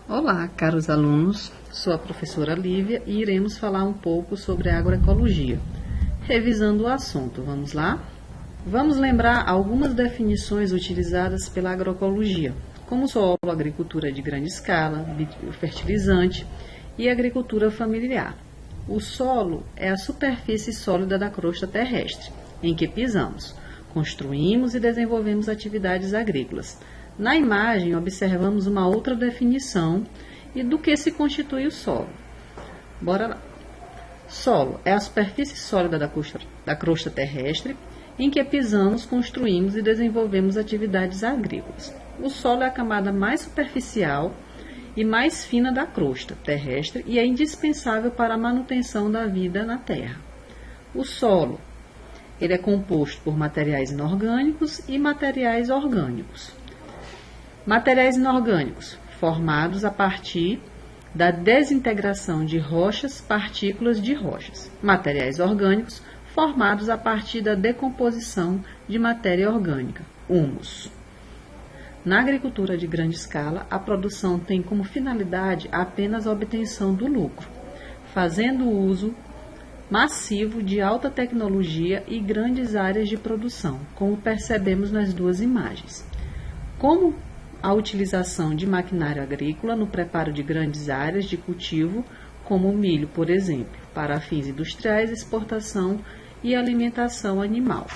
Olá, caros alunos, sou a professora Lívia e iremos falar um pouco sobre agroecologia. Revisando o assunto, vamos lá? Vamos lembrar algumas definições utilizadas pela agroecologia, como solo, agricultura de grande escala, fertilizante e agricultura familiar. O solo é a superfície sólida da crosta terrestre, em que pisamos, construímos e desenvolvemos atividades agrícolas. Na imagem, observamos uma outra definição e do que se constitui o solo. Bora lá. Solo é a superfície sólida da crosta terrestre em que pisamos, construímos e desenvolvemos atividades agrícolas. O solo é a camada mais superficial e mais fina da crosta terrestre e é indispensável para a manutenção da vida na Terra. O solo ele é composto por materiais inorgânicos e materiais orgânicos. Materiais inorgânicos, formados a partir da desintegração de rochas, partículas de rochas. Materiais orgânicos, formados a partir da decomposição de matéria orgânica, humus. Na agricultura de grande escala, a produção tem como finalidade apenas a obtenção do lucro, fazendo uso massivo de alta tecnologia e grandes áreas de produção, como percebemos nas duas imagens. Como a utilização de maquinário agrícola no preparo de grandes áreas de cultivo, como o milho, por exemplo, para fins industriais, exportação e alimentação animal.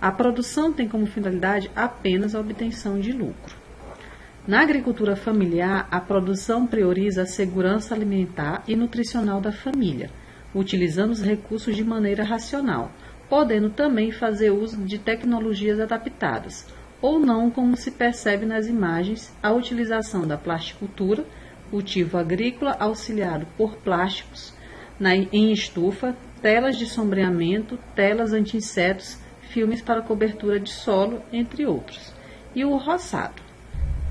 A produção tem como finalidade apenas a obtenção de lucro. Na agricultura familiar, a produção prioriza a segurança alimentar e nutricional da família, utilizando os recursos de maneira racional, podendo também fazer uso de tecnologias adaptadas, ou não, como se percebe nas imagens, a utilização da plasticultura, cultivo agrícola auxiliado por plásticos em estufa, telas de sombreamento, telas anti-insetos, filmes para cobertura de solo, entre outros. E o roçado.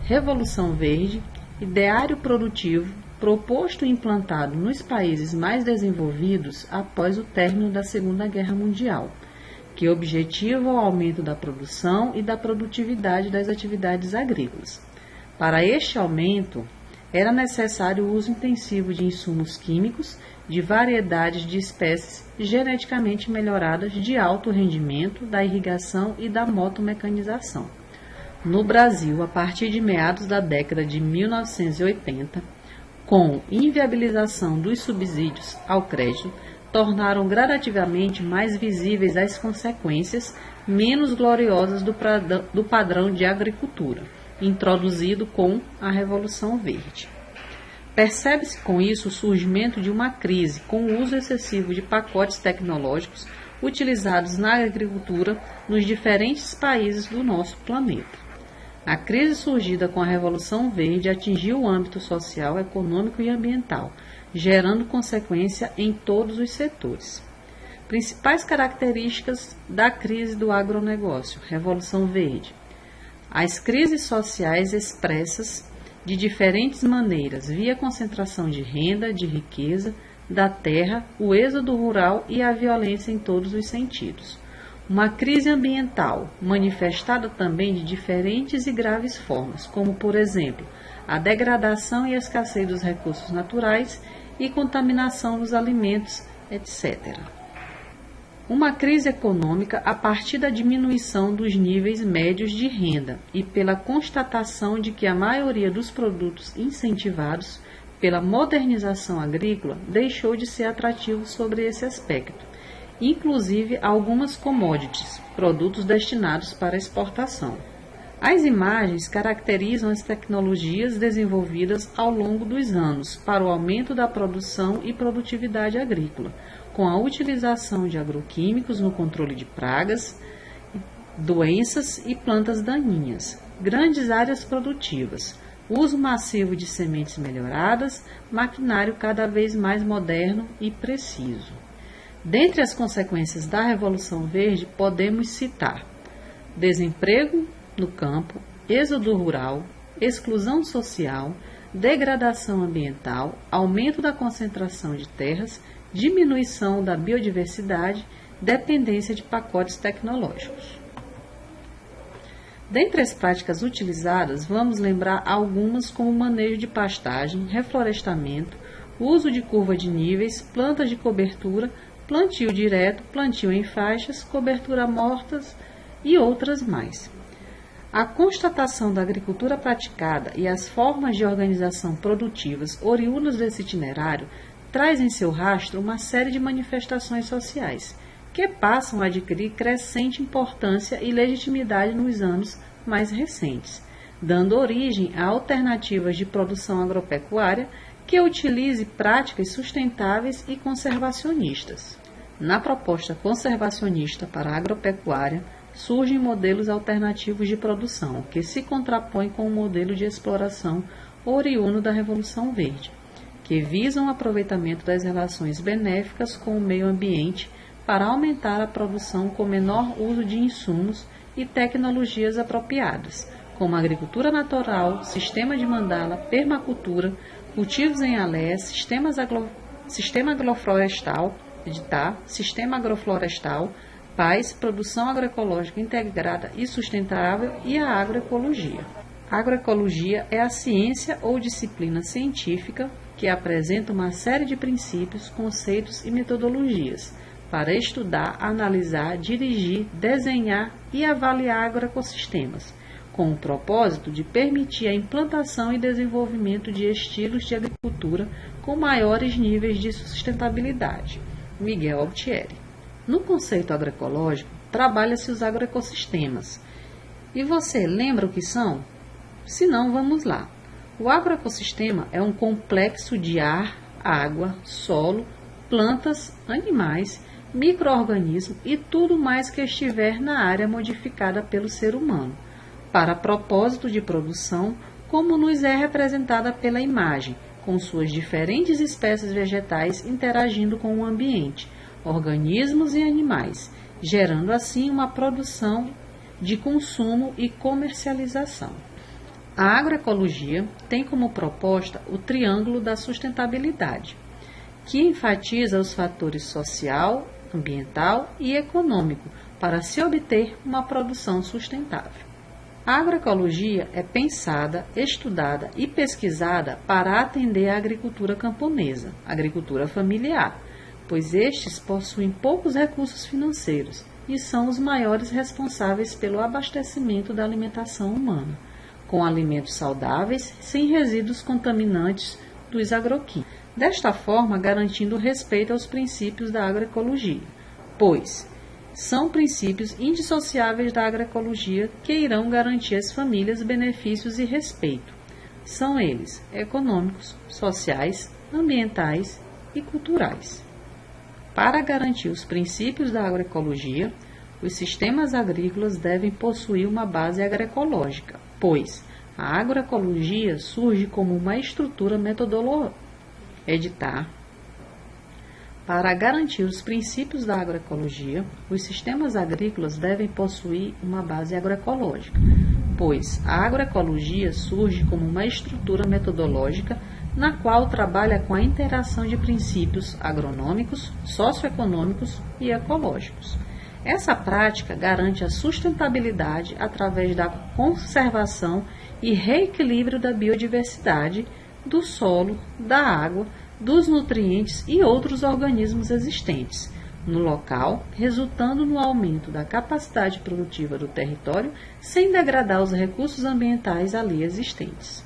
Revolução Verde, ideário produtivo, proposto e implantado nos países mais desenvolvidos após o término da Segunda Guerra Mundial, que objetiva o aumento da produção e da produtividade das atividades agrícolas. Para este aumento, era necessário o uso intensivo de insumos químicos de variedades de espécies geneticamente melhoradas de alto rendimento, da irrigação e da motomecanização. No Brasil, a partir de meados da década de 1980, com inviabilização dos subsídios ao crédito, tornaram gradativamente mais visíveis as consequências menos gloriosas do padrão de agricultura, introduzido com a Revolução Verde. Percebe-se com isso o surgimento de uma crise com o uso excessivo de pacotes tecnológicos utilizados na agricultura nos diferentes países do nosso planeta. A crise surgida com a Revolução Verde atingiu o âmbito social, econômico e ambiental, gerando consequência em todos os setores. Principais características da crise do agronegócio, Revolução Verde. As crises sociais expressas de diferentes maneiras, via concentração de renda, de riqueza, da terra, o êxodo rural e a violência em todos os sentidos. Uma crise ambiental, manifestada também de diferentes e graves formas, como, por exemplo, a degradação e escassez dos recursos naturais e contaminação dos alimentos, etc. Uma crise econômica a partir da diminuição dos níveis médios de renda e pela constatação de que a maioria dos produtos incentivados pela modernização agrícola deixou de ser atrativo sobre esse aspecto, inclusive algumas commodities, produtos destinados para exportação. As imagens caracterizam as tecnologias desenvolvidas ao longo dos anos para o aumento da produção e produtividade agrícola, com a utilização de agroquímicos no controle de pragas, doenças e plantas daninhas, grandes áreas produtivas, uso massivo de sementes melhoradas, maquinário cada vez mais moderno e preciso. Dentre as consequências da Revolução Verde, podemos citar desemprego no campo, êxodo rural, exclusão social, degradação ambiental, aumento da concentração de terras, diminuição da biodiversidade, dependência de pacotes tecnológicos. Dentre as práticas utilizadas, vamos lembrar algumas como manejo de pastagem, reflorestamento, uso de curva de níveis, plantas de cobertura, plantio direto, plantio em faixas, cobertura mortas e outras mais. A constatação da agricultura praticada e as formas de organização produtivas oriundas desse itinerário traz em seu rastro uma série de manifestações sociais, que passam a adquirir crescente importância e legitimidade nos anos mais recentes, dando origem a alternativas de produção agropecuária que utilize práticas sustentáveis e conservacionistas. Na proposta conservacionista para a agropecuária, surgem modelos alternativos de produção, que se contrapõem com o modelo de exploração oriundo da Revolução Verde, que visam o aproveitamento das relações benéficas com o meio ambiente para aumentar a produção com menor uso de insumos e tecnologias apropriadas, como agricultura natural, sistema de mandala, permacultura, cultivos em alé, sistema agroflorestal, sistema agroflorestal, PAIS, produção agroecológica integrada e sustentável e a agroecologia. A agroecologia é a ciência ou disciplina científica que apresenta uma série de princípios, conceitos e metodologias para estudar, analisar, dirigir, desenhar e avaliar agroecossistemas, com o propósito de permitir a implantação e desenvolvimento de estilos de agricultura com maiores níveis de sustentabilidade. Miguel Altieri. No conceito agroecológico, trabalha-se os agroecossistemas. E você lembra o que são? Se não, vamos lá. O agroecossistema é um complexo de ar, água, solo, plantas, animais, micro-organismos e tudo mais que estiver na área modificada pelo ser humano, para propósito de produção, como nos é representada pela imagem, com suas diferentes espécies vegetais interagindo com o ambiente, organismos e animais, gerando assim uma produção de consumo e comercialização. A agroecologia tem como proposta o triângulo da sustentabilidade, que enfatiza os fatores social, ambiental e econômico para se obter uma produção sustentável. A agroecologia é pensada, estudada e pesquisada para atender a agricultura camponesa, agricultura familiar, pois estes possuem poucos recursos financeiros e são os maiores responsáveis pelo abastecimento da alimentação humana, com alimentos saudáveis, sem resíduos contaminantes dos agroquímicos. Desta forma, garantindo respeito aos princípios da agroecologia, pois são princípios indissociáveis da agroecologia que irão garantir às famílias benefícios e respeito. São eles econômicos, sociais, ambientais e culturais. Para garantir os princípios da agroecologia, os sistemas agrícolas devem possuir uma base agroecológica, pois a agroecologia surge como uma estrutura metodológica. Para garantir os princípios da agroecologia, os sistemas agrícolas devem possuir uma base agroecológica, pois a agroecologia surge como uma estrutura metodológica na qual trabalha com a interação de princípios agronômicos, socioeconômicos e ecológicos. Essa prática garante a sustentabilidade através da conservação e reequilíbrio da biodiversidade, do solo, da água, dos nutrientes e outros organismos existentes no local, resultando no aumento da capacidade produtiva do território sem degradar os recursos ambientais ali existentes.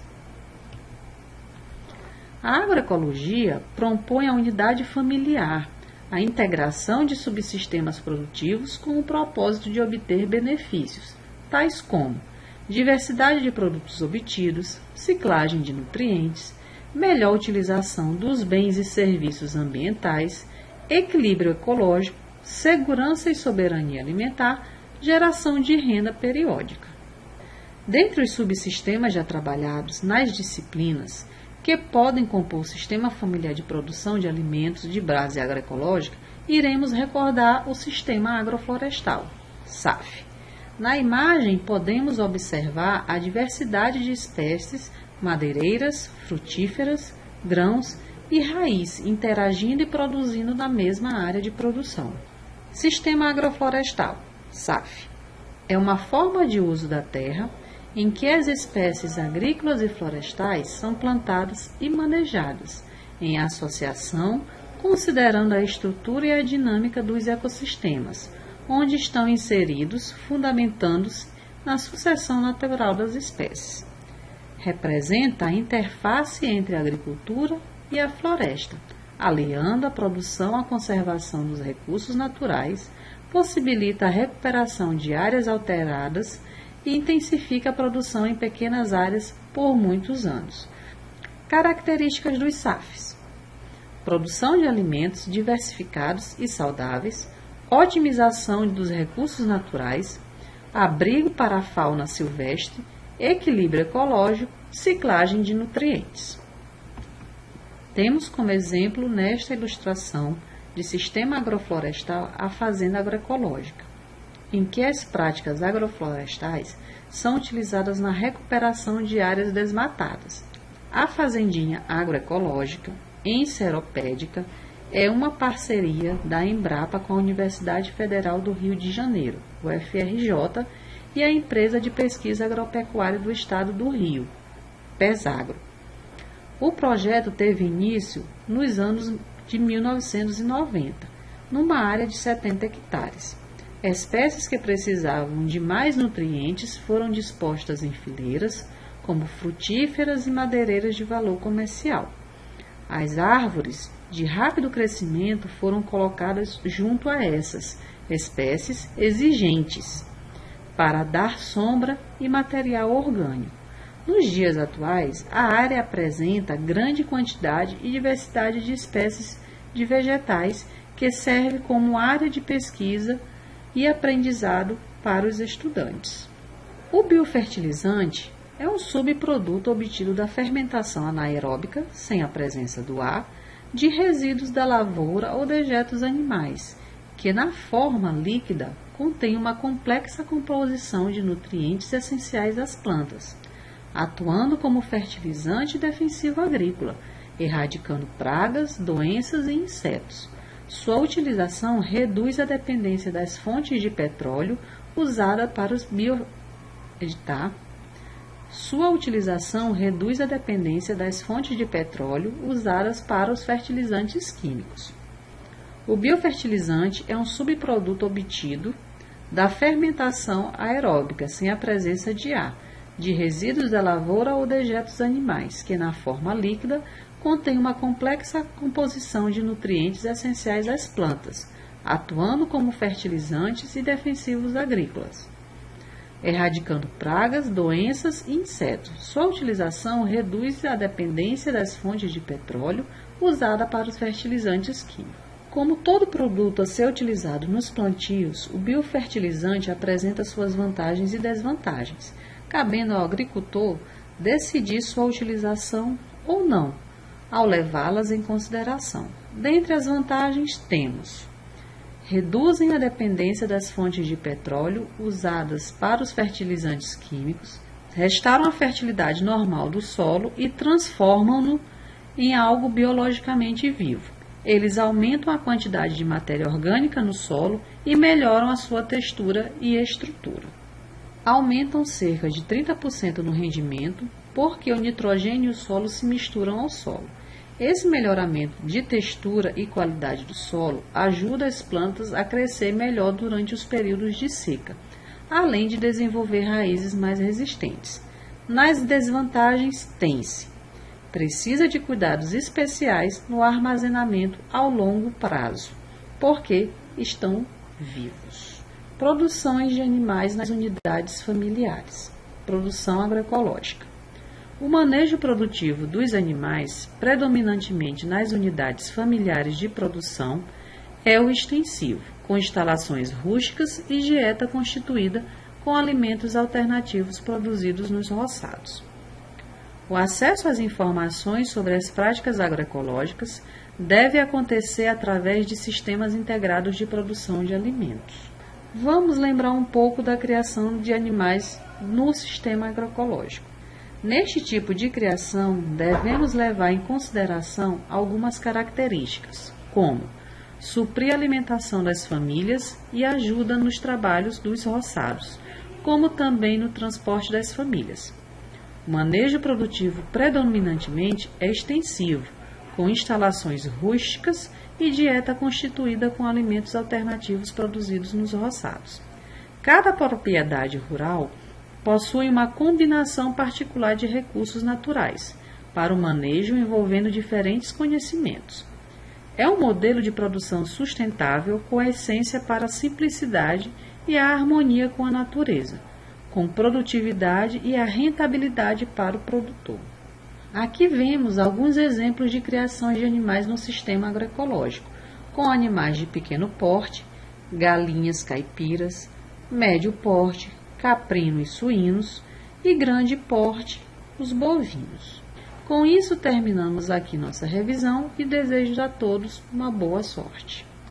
A agroecologia propõe a unidade familiar, a integração de subsistemas produtivos com o propósito de obter benefícios, tais como diversidade de produtos obtidos, ciclagem de nutrientes, melhor utilização dos bens e serviços ambientais, equilíbrio ecológico, segurança e soberania alimentar, geração de renda periódica. Dentre os subsistemas já trabalhados nas disciplinas que podem compor o sistema familiar de produção de alimentos de base agroecológica, iremos recordar o sistema agroflorestal, SAF. Na imagem, podemos observar a diversidade de espécies madeireiras, frutíferas, grãos e raiz interagindo e produzindo na mesma área de produção. Sistema agroflorestal, SAF. É uma forma de uso da terra em que as espécies agrícolas e florestais são plantadas e manejadas em associação, considerando a estrutura e a dinâmica dos ecossistemas, onde estão inseridos, fundamentando-se na sucessão natural das espécies. Representa a interface entre a agricultura e a floresta, aliando a produção à conservação dos recursos naturais, possibilita a recuperação de áreas alteradas e intensifica a produção em pequenas áreas por muitos anos. Características dos SAFs: produção de alimentos diversificados e saudáveis, otimização dos recursos naturais, abrigo para a fauna silvestre, equilíbrio ecológico, ciclagem de nutrientes. Temos como exemplo nesta ilustração de sistema agroflorestal a fazenda agroecológica, em que as práticas agroflorestais são utilizadas na recuperação de áreas desmatadas. A fazendinha agroecológica, enceropédica, é uma parceria da Embrapa com a Universidade Federal do Rio de Janeiro, UFRJ, e a Empresa de Pesquisa Agropecuária do Estado do Rio, Pesagro. O projeto teve início nos anos de 1990, numa área de 70 hectares. Espécies que precisavam de mais nutrientes foram dispostas em fileiras, como frutíferas e madeireiras de valor comercial. As árvores de rápido crescimento foram colocadas junto a essas espécies exigentes, para dar sombra e material orgânico. Nos dias atuais, a área apresenta grande quantidade e diversidade de espécies de vegetais que serve como área de pesquisa e aprendizado para os estudantes. O biofertilizante é um subproduto obtido da fermentação anaeróbica, sem a presença do ar, de resíduos da lavoura ou dejetos animais, que na forma líquida contém uma complexa composição de nutrientes essenciais às plantas, atuando como fertilizante defensivo agrícola, erradicando pragas, doenças e insetos. Sua utilização reduz a dependência das fontes de petróleo usada para os Sua utilização reduz a dependência das fontes de petróleo usadas para os fertilizantes químicos. O biofertilizante é um subproduto obtido da fermentação aeróbica sem a presença de ar, de resíduos da lavoura ou dejetos animais, que na forma líquida contém uma complexa composição de nutrientes essenciais às plantas, atuando como fertilizantes e defensivos agrícolas, erradicando pragas, doenças e insetos. Sua utilização reduz a dependência das fontes de petróleo usada para os fertilizantes químicos. Como todo produto a ser utilizado nos plantios, o biofertilizante apresenta suas vantagens e desvantagens, cabendo ao agricultor decidir sua utilização ou não, ao levá-las em consideração. Dentre as vantagens temos: reduzem a dependência das fontes de petróleo usadas para os fertilizantes químicos, restauram a fertilidade normal do solo e transformam-no em algo biologicamente vivo. Eles aumentam a quantidade de matéria orgânica no solo e melhoram a sua textura e estrutura. Aumentam cerca de 30% no rendimento, porque o nitrogênio e o solo se misturam ao solo. Esse melhoramento de textura e qualidade do solo ajuda as plantas a crescer melhor durante os períodos de seca, além de desenvolver raízes mais resistentes. Nas desvantagens tem-se: precisa de cuidados especiais no armazenamento ao longo prazo, porque estão vivos. Produções de animais nas unidades familiares. Produção agroecológica. O manejo produtivo dos animais, predominantemente nas unidades familiares de produção, é o extensivo, com instalações rústicas e dieta constituída com alimentos alternativos produzidos nos roçados. O acesso às informações sobre as práticas agroecológicas deve acontecer através de sistemas integrados de produção de alimentos. Vamos lembrar um pouco da criação de animais no sistema agroecológico. Neste tipo de criação, devemos levar em consideração algumas características, como suprir a alimentação das famílias e ajuda nos trabalhos dos roçados, como também no transporte das famílias. O manejo produtivo predominantemente é extensivo, com instalações rústicas e dieta constituída com alimentos alternativos produzidos nos roçados. Cada propriedade rural possui uma combinação particular de recursos naturais para o manejo envolvendo diferentes conhecimentos. É um modelo de produção sustentável com a essência para a simplicidade e a harmonia com a natureza, com produtividade e a rentabilidade para o produtor. Aqui vemos alguns exemplos de criação de animais no sistema agroecológico, com animais de pequeno porte, galinhas caipiras, médio porte, caprino e suínos, e grande porte, os bovinos. Com isso terminamos aqui nossa revisão e desejo a todos uma boa sorte.